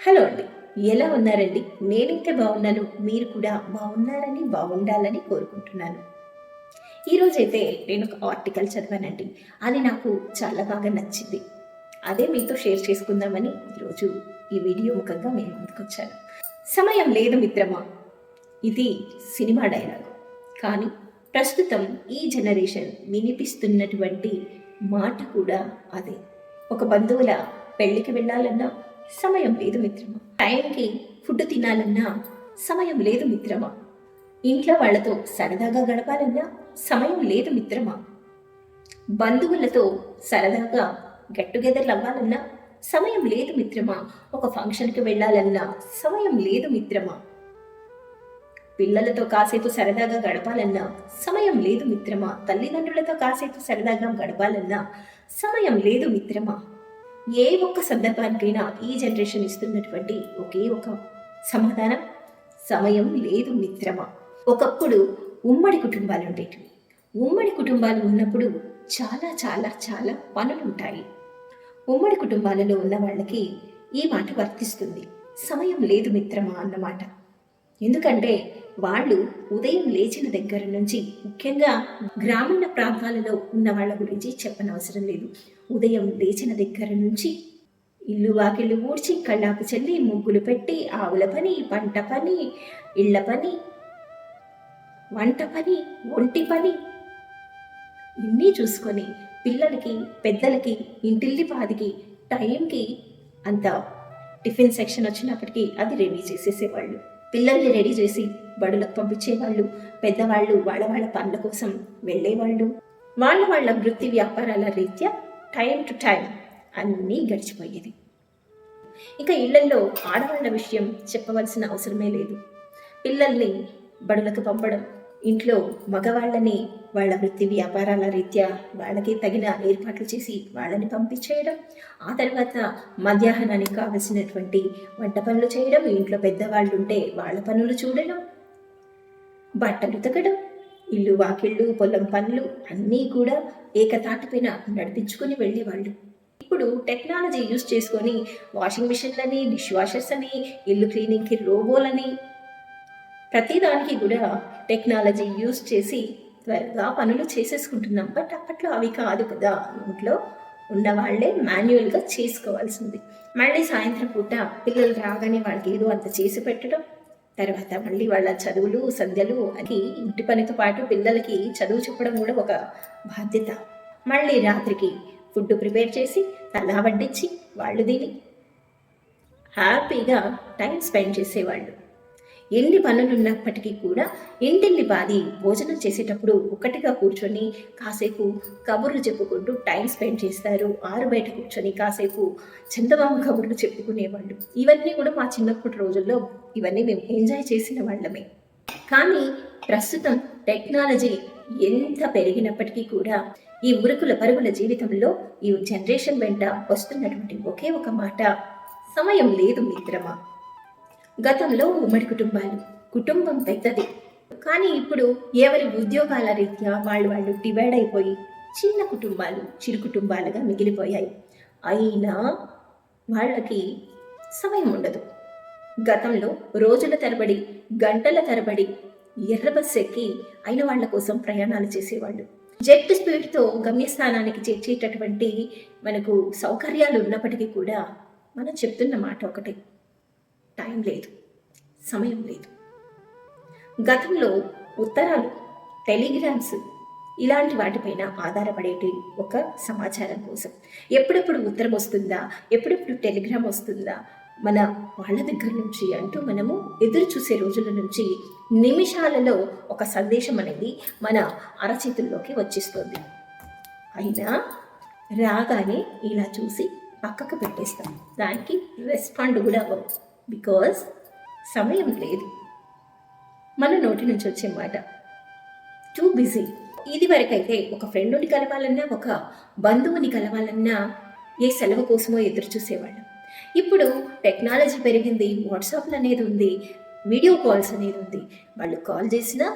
Hello అండి. ఎలా ఉన్నారండి? నేనైతే బాగున్నాను. మీరు కూడా బాగున్నారని, బాగుండాలని కోరుకుంటున్నాను. ఈరోజైతే నేను ఒక ఆర్టికల్ చదివానండి. అది నాకు చాలా బాగా నచ్చింది. అదే మీతో షేర్ చేసుకుందామని ఈరోజు ఈ వీడియో ముఖంగా మేము ముందుకొచ్చాను. సమయం లేదు మిత్రమా, ఇది సినిమా డైలాగ్. కానీ ప్రస్తుతం ఈ జనరేషన్ వినిపిస్తున్నటువంటి మాట కూడా అదే. ఒక బంధువుల పెళ్లికి వెళ్ళాలన్నా సమయం లేదు మిత్రమా. టైంకి ఫుడ్ తినాలన్నా సమయం లేదు మిత్రమా. ఇంట్లో వాళ్లతో సరదాగా గడపాలన్నా సమయం లేదు మిత్రమా. బంధువులతో సరదాగా గెట్ టుగెదర్లు అవ్వాలన్నా సమయం లేదు మిత్రమా. ఒక ఫంక్షన్కి వెళ్ళాలన్నా సమయం లేదు మిత్రమా. పిల్లలతో కాసేపు సరదాగా గడపాలన్నా సమయం లేదు మిత్రమా. తల్లిదండ్రులతో కాసేపు సరదాగా గడపాలన్నా సమయం లేదు మిత్రమా. ఏ ఒక్క సందర్భానికైనా ఈ జనరేషన్ ఇస్తున్నటువంటి ఒకే ఒక సమాధానం, సమయం లేదు మిత్రమా. ఒకప్పుడు ఉమ్మడి కుటుంబాలు ఉండేవి. ఉమ్మడి కుటుంబాలు ఉన్నప్పుడు చాలా చాలా చాలా పనులు ఉంటాయి. ఉమ్మడి కుటుంబాలలో ఉన్న వాళ్ళకి ఈ మాట వర్తిస్తుంది, సమయం లేదు మిత్రమా అన్నమాట. ఎందుకంటే వాళ్ళు ఉదయం లేచిన దగ్గర నుంచి, ముఖ్యంగా గ్రామీణ ప్రాంతాలలో ఉన్న వాళ్ళ గురించి చెప్పనవసరం లేదు. ఉదయం లేచిన దగ్గర నుంచి ఇల్లు వాకిళ్ళు ఊడ్చి, కళ్ళాపు చల్లి, ముగ్గులు పెట్టి, ఆవుల పని, పంట పని, ఇళ్ల పని, వంట పని, ఒంటి పని ఇన్ని చూసుకొని పిల్లలకి, పెద్దలకి, ఇంటిల్లిపాదికి టైంకి అంత టిఫిన్ సెక్షన్ వచ్చినప్పటికీ అది రెడీ చేసేసేవాళ్ళు. పిల్లల్ని రెడీ చేసి బడులకు పంపించేవాళ్ళు. పెద్దవాళ్ళు వాళ్ళ వాళ్ళ పనుల కోసం వెళ్ళేవాళ్ళు. వాళ్ళ వృత్తి వ్యాపారాల రీత్యా టైం టు టైం అన్నీ గడిచిపోయేది. ఇంకా ఇళ్లల్లో ఆడవాళ్ళ విషయం చెప్పవలసిన అవసరమే లేదు. పిల్లల్ని బడులకు పంపడం, ఇంట్లో మగవాళ్ళని వాళ్ళ వృత్తి వ్యాపారాల రీత్యా వాళ్ళకి తగిన ఏర్పాట్లు చేసి వాళ్ళని పంపించేయడం, ఆ తర్వాత మధ్యాహ్నానికి కావలసినటువంటి వంట పనులు చేయడం, ఇంట్లో పెద్దవాళ్ళు ఉంటే వాళ్ళ పనులు చూడడం, బట్టలు ఉతకడం, ఇల్లు వాకిళ్ళు, పొలం పనులు అన్నీ కూడా ఏకతాటిపైన నడిపించుకొని వెళ్ళేవాళ్ళు. ఇప్పుడు టెక్నాలజీ యూజ్ చేసుకొని వాషింగ్ మిషన్లని, డిష్ వాషర్స్ అని, ఇల్లు క్లీనింగ్కి రోబోలని, ప్రతిదానికి కూడా టెక్నాలజీ యూజ్ చేసి త్వరగా పనులు చేసేసుకుంటున్నాం. బట్ అప్పట్లో అవి కాదు కదా. ఇంట్లో ఉన్న వాళ్ళే మాన్యువల్గా చేసుకోవాల్సింది. మళ్ళీ సాయంత్రం పూట పిల్లలు రాగానే వాళ్ళకి ఏదో అంత చేసి పెట్టడం, తర్వాత మళ్ళీ వాళ్ళ చదువులు సంధ్యలు అని ఇంటి పనితో పాటు పిల్లలకి చదువు చెప్పడం కూడా ఒక బాధ్యత. మళ్ళీ రాత్రికి ఫుడ్ ప్రిపేర్ చేసి తలా వడ్డించి వాళ్ళు తిని హ్యాపీగా టైం స్పెండ్ చేసేవాళ్ళు. ఎన్ని పనులు ఉన్నప్పటికీ కూడా ఇంటిల్లి పాది భోజనం చేసేటప్పుడు ఒక్కటిగా కూర్చొని కాసేపు కబుర్లు చెప్పుకుంటూ టైం స్పెండ్ చేస్తారు. ఆరు బయట కూర్చొని కాసేపు చందమామ కబుర్లు చెప్పుకునేవాళ్ళు. ఇవన్నీ కూడా మా చిన్నప్పటి రోజుల్లో ఇవన్నీ మేము ఎంజాయ్ చేసిన వాళ్ళమే. కానీ ప్రస్తుతం టెక్నాలజీ ఎంత పెరిగినప్పటికీ కూడా ఈ ఉరుకుల పరుగుల జీవితంలో ఈ జనరేషన్ వెంట వస్తున్నటువంటి ఒకే ఒక మాట, సమయం లేదు మిత్రమా. గతంలో ఉమ్మడి కుటుంబాలు, కుటుంబం పెద్దది. కానీ ఇప్పుడు ఎవరి ఉద్యోగాల రీత్యా వాళ్ళు డివైడ్ అయిపోయి చిన్న కుటుంబాలు, చిరు కుటుంబాలుగా మిగిలిపోయాయి. అయినా వాళ్ళకి సమయం ఉండదు. గతంలో రోజుల తరబడి, గంటల తరబడి ఎర్ర బస్సు ఎక్కి అయిన వాళ్ళ కోసం ప్రయాణాలు చేసేవాళ్ళు. జెట్ స్పీడ్తో గమ్యస్థానానికి చేర్చేటటువంటి మనకు సౌకర్యాలు ఉన్నప్పటికీ కూడా మనం చెప్తున్న మాట ఒకటే, టైం లేదు, సమయం లేదు. గతంలో ఉత్తరాలు, టెలిగ్రామ్స్ ఇలాంటి వాటిపైన ఆధారపడేటి ఒక సమాచారం కోసం. ఎప్పుడెప్పుడు ఉత్తరం వస్తుందా, ఎప్పుడెప్పుడు టెలిగ్రామ్ వస్తుందా మన వాళ్ళ దగ్గర నుంచి అంటూ మనము ఎదురు చూసే రోజుల నుంచి నిమిషాలలో ఒక సందేశం అనేది మన అరచేతుల్లోకి వచ్చేస్తుంది. అయినా రాగానే ఇలా చూసి పక్కకు పెట్టేస్తాం, దానికి రెస్పాండ్ కూడా అవ్వం. బికాజ్ సమయం లేదు. మన నోటి నుంచి వచ్చే మాట టూ బిజీ. ఇది వరకైతే ఒక ఫ్రెండ్ని కలవాలన్నా, ఒక బంధువుని కలవాలన్నా ఏ సెలవు కోసమో ఎదురు చూసేవాళ్ళం. ఇప్పుడు టెక్నాలజీ పెరిగింది, వాట్సాప్లు అనేది ఉంది, వీడియో కాల్స్ అనేది ఉంది. వాళ్ళు కాల్ చేసినా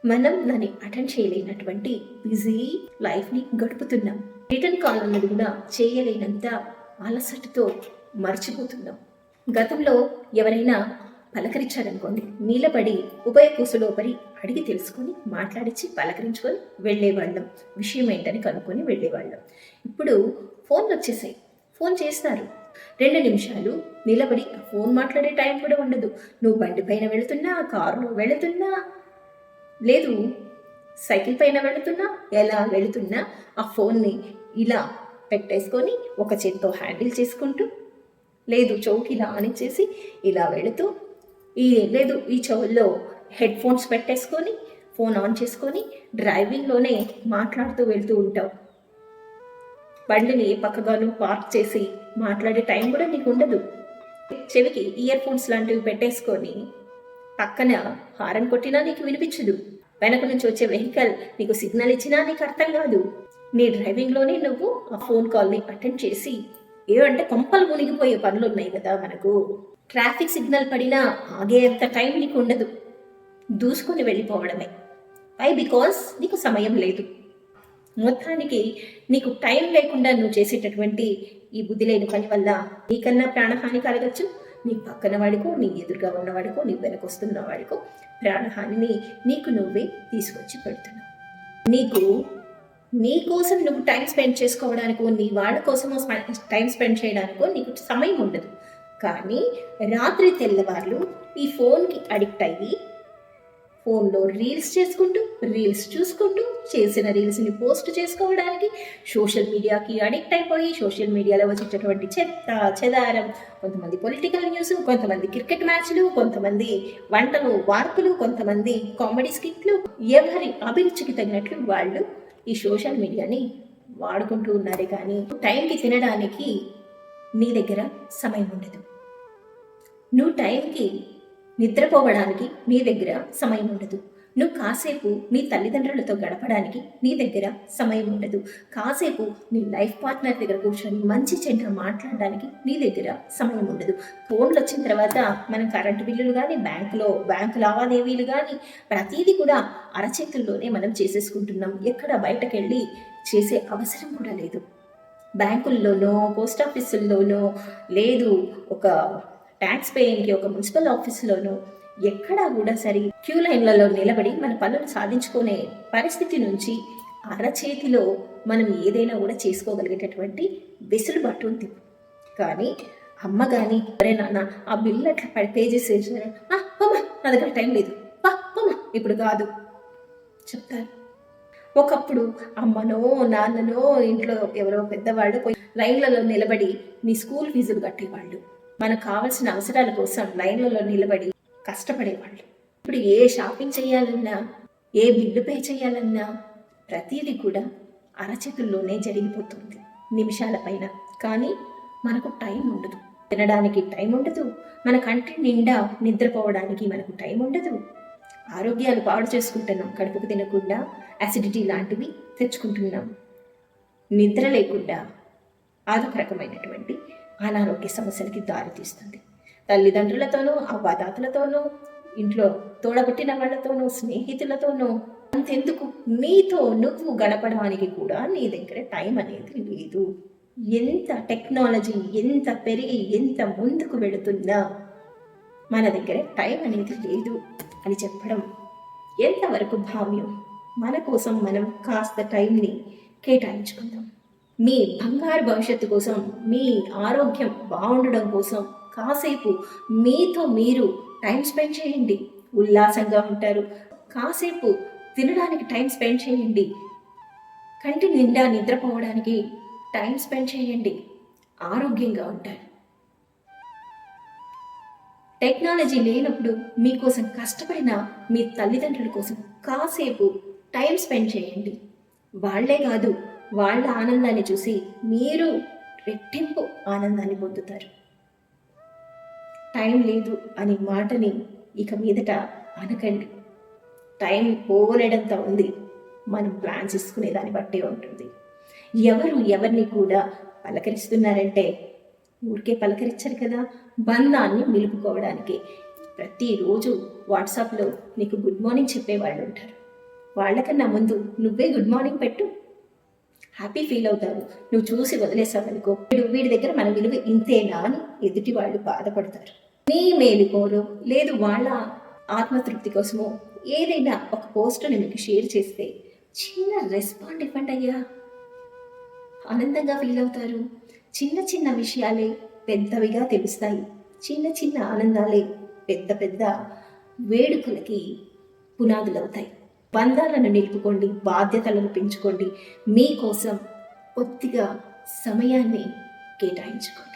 మనం దాన్ని అటెండ్ చేయలేనటువంటి బిజీ లైఫ్ని గడుపుతున్నాం. రిటర్న్ కాల్ అన్నది కూడా చేయలేనంత అలసటతో మర్చిపోతున్నాం. గతంలో ఎవరైనా పలకరించారనుకోండి, నిలబడి ఉభయ కూసులో పడి అడిగి తెలుసుకొని మాట్లాడించి పలకరించుకొని వెళ్ళేవాళ్ళం. విషయం ఏంటని కనుక్కొని వెళ్ళేవాళ్ళం. ఇప్పుడు ఫోన్లు వచ్చేసాయి. ఫోన్ చేస్తారు. 2 నిమిషాలు నిలబడి ఫోన్ మాట్లాడే టైం కూడా ఉండదు. నువ్వు బండి పైన వెళుతున్నా, కారులో వెళుతున్నా, లేదు సైకిల్ పైన వెళుతున్నా, ఎలా వెళుతున్నా ఆ ఫోన్ని ఇలా పెట్టేసుకొని ఒక చేత్తో హ్యాండిల్ చేసుకుంటూ, లేదు చౌకి ఇలా ఆనిచ్చేసి ఇలా వెళుతూ, ఈ చెవుల్లో హెడ్ ఫోన్స్ పెట్టేసుకొని ఫోన్ ఆన్ చేసుకొని డ్రైవింగ్లోనే మాట్లాడుతూ వెళ్తూ ఉంటావు. బండిని పక్కగాను పార్క్ చేసి మాట్లాడే టైం కూడా నీకు ఉండదు. చెవికి ఇయర్ ఫోన్స్ లాంటివి పెట్టేసుకొని పక్కన హారన్ కొట్టినా నీకు వినిపించదు. వెనక నుంచి వచ్చే వెహికల్ నీకు సిగ్నల్ ఇచ్చినా నీకు అర్థం కాదు. నీ డ్రైవింగ్లోనే నువ్వు ఆ ఫోన్ కాల్ని అటెండ్ చేసి, ఏమంటే కొంపలు మునిగిపోయే పనులు ఉన్నాయి కదా మనకు. ట్రాఫిక్ సిగ్నల్ పడినా ఆగేంత టైం నీకు ఉండదు. దూసుకొని వెళ్ళిపోవడమే. వై? బికాస్ నీకు సమయం లేదు. మొత్తానికి నీకు టైం లేకుండా నువ్వు చేసేటటువంటి ఈ బుద్ధి లేని పని వల్ల నీకన్నా ప్రాణహాని కలగచ్చు, నీ పక్కన వాడికో, నీ ఎదురుగా ఉన్నవాడికో, నీ వెనకొస్తున్న వాడికో ప్రాణహానిని నీకు నువ్వే తీసుకొచ్చి పెడుతున్నావు. నీ కోసం నువ్వు టైం స్పెండ్ చేసుకోవడానికో, నీ వాళ్ళ కోసమో టైం స్పెండ్ చేయడానికో నీకు సమయం ఉండదు. కానీ రాత్రి తెల్లవార్లు ఈ ఫోన్కి అడిక్ట్ అయ్యి ఫోన్లో రీల్స్ చేసుకుంటూ, రీల్స్ చూసుకుంటూ, చేసిన రీల్స్ని పోస్ట్ చేసుకోవడానికి సోషల్ మీడియాకి అడిక్ట్ అయిపోయి సోషల్ మీడియాలో వచ్చేటటువంటి చెత్త చెదారం, కొంతమంది పొలిటికల్ న్యూస్, కొంతమంది క్రికెట్ మ్యాచ్లు, కొంతమంది వంటలు వార్పులు, కొంతమంది కామెడీ స్కిట్లు, ఎవరి అభిరుచికి తగినట్లు వాళ్ళు ఈ సోషల్ మీడియాని వాడుకుంటూ ఉన్నారే కానీ టైంకి తినడానికి నీ దగ్గర సమయం ఉండదు. నువ్వు టైంకి నిద్రపోవడానికి నీ దగ్గర సమయం ఉండదు. నువ్వు కాసేపు నీ తల్లిదండ్రులతో గడపడానికి నీ దగ్గర సమయం ఉండదు. కాసేపు నీ లైఫ్ పార్ట్నర్ దగ్గర కూర్చొని మంచి చెడ్డ మాట్లాడడానికి నీ దగ్గర సమయం ఉండదు. ఫోన్లు వచ్చిన తర్వాత మనం కరెంటు బిల్లులు కానీ, బ్యాంకు లావాదేవీలు కానీ ప్రతీది కూడా అరచేతుల్లోనే మనం చేసేసుకుంటున్నాం. ఎక్కడ బయటకు వెళ్ళి చేసే అవసరం కూడా లేదు. బ్యాంకుల్లోనో, పోస్ట్ ఆఫీసుల్లోనో, లేదు ఒక ట్యాక్స్ పేయింగ్కి ఒక మున్సిపల్ ఆఫీసులోనో ఎక్కడా కూడా సరే క్యూ లైన్లలో నిలబడి మన పనులు సాధించుకునే పరిస్థితి నుంచి అరచేతిలో మనం ఏదైనా కూడా చేసుకోగలిగేటటువంటి వెసులుబాటు ఉంది. కానీ అమ్మ కానీ అరే నాన్న ఆ బిల్లు అట్లా పే చేసేసారు, నా దగ్గర టైం లేదు, ఇప్పుడు కాదు చెప్తారు. ఒకప్పుడు అమ్మనో నాన్ననో ఇంట్లో ఎవరో పెద్దవాళ్ళు పోయి లైన్లలో నిలబడి మీ స్కూల్ ఫీజులు కట్టేవాళ్ళు. మనకు కావాల్సిన అవసరాల కోసం లైన్లలో నిలబడి కష్టపడేవాళ్ళు. ఇప్పుడు ఏ షాపింగ్ చేయాలన్నా, ఏ బిల్లు పే చేయాలన్నా ప్రతీది కూడా అరచేతుల్లోనే జరిగిపోతుంది నిమిషాల పైన. కానీ మనకు టైం ఉండదు. తినడానికి టైం ఉండదు, మన కంటి నిండా నిద్రపోవడానికి మనకు టైం ఉండదు. ఆరోగ్యాలు పాడు చేసుకుంటున్నాం. కడుపుకు తినకుండా యాసిడిటీ లాంటివి తెచ్చుకుంటున్నాం. నిద్ర లేకుండా అదొక రకమైనటువంటి అనారోగ్య సమస్యలకి దారితీస్తుంది. తల్లిదండ్రులతోనూ, అవ్వాతాతలతోనూ, ఇంట్లో తోడబుట్టిన వాళ్ళతోనూ, స్నేహితులతోనూ, అంతెందుకు నీతో నువ్వు గడపడానికి కూడా నీ దగ్గర టైం అనేది లేదు. ఎంత టెక్నాలజీ ఎంత పెరిగి ఎంత ముందుకు వెళుతున్నా మన దగ్గర టైం అనేది లేదు అని చెప్పడం ఎంతవరకు భావ్యం? మన కోసం మనం కాస్త టైంని కేటాయించుకుందాం. మీ బంగారు భవిష్యత్తు కోసం, మీ ఆరోగ్యం బాగుండడం కోసం కాసేపు మీతో మీరు టైం స్పెండ్ చేయండి. ఉల్లాసంగా ఉంటారు. కాసేపు తినడానికి టైం స్పెండ్ చేయండి. కంటి నిండా నిద్రపోవడానికి టైం స్పెండ్ చేయండి. ఆరోగ్యంగా ఉంటారు. టెక్నాలజీ లేనప్పుడు మీకోసం కష్టపడిన మీ తల్లిదండ్రుల కోసం కాసేపు టైం స్పెండ్ చేయండి. వాళ్లే కాదు, వాళ్ళ ఆనందాన్ని చూసి మీరు రెట్టింపు ఆనందాన్ని పొందుతారు. టైం లేదు అనే మాటని ఇక మీదట అనకండి. టైం పోలేడంత ఉంది. మనం ప్లాన్స్ ఇసుకునే దాన్ని బట్టే ఉంటుంది. ఎవరిని కూడా పలకరిస్తున్నారంటే ఊరికే పలకరించరు కదా, బంధాన్ని నిలుపుకోవడానికి. ప్రతిరోజు వాట్సాప్లో నీకు గుడ్ మార్నింగ్ చెప్పేవాళ్ళు ఉంటారు. వాళ్ళకన్నా ముందు నువ్వే గుడ్ మార్నింగ్ పెట్టు. హ్యాపీ ఫీల్ అవుతారు. నువ్వు చూసి వదిలేసావనుకో, వీడి దగ్గర మన విలువ ఇంతేనా అని ఎదుటి వాళ్ళు బాధపడతారు. నీ మేలు కోరో లేదు వాళ్ళ ఆత్మతృప్తి కోసమో ఏదైనా ఒక పోస్టుని మీకు షేర్ చేస్తే చిన్న రెస్పాండ్ ఇవ్వండి అయ్యా, ఆనందంగా ఫీల్ అవుతారు. చిన్న చిన్న విషయాలే పెద్దవిగా తెలుస్తాయి. చిన్న చిన్న ఆనందాలే పెద్ద పెద్ద వేడుకలకి పునాదులవుతాయి. బంధాలను నిలుపుకోండి, బాధ్యతలను పెంచుకోండి, మీకోసం కొద్దిగా సమయాన్ని కేటాయించుకోండి.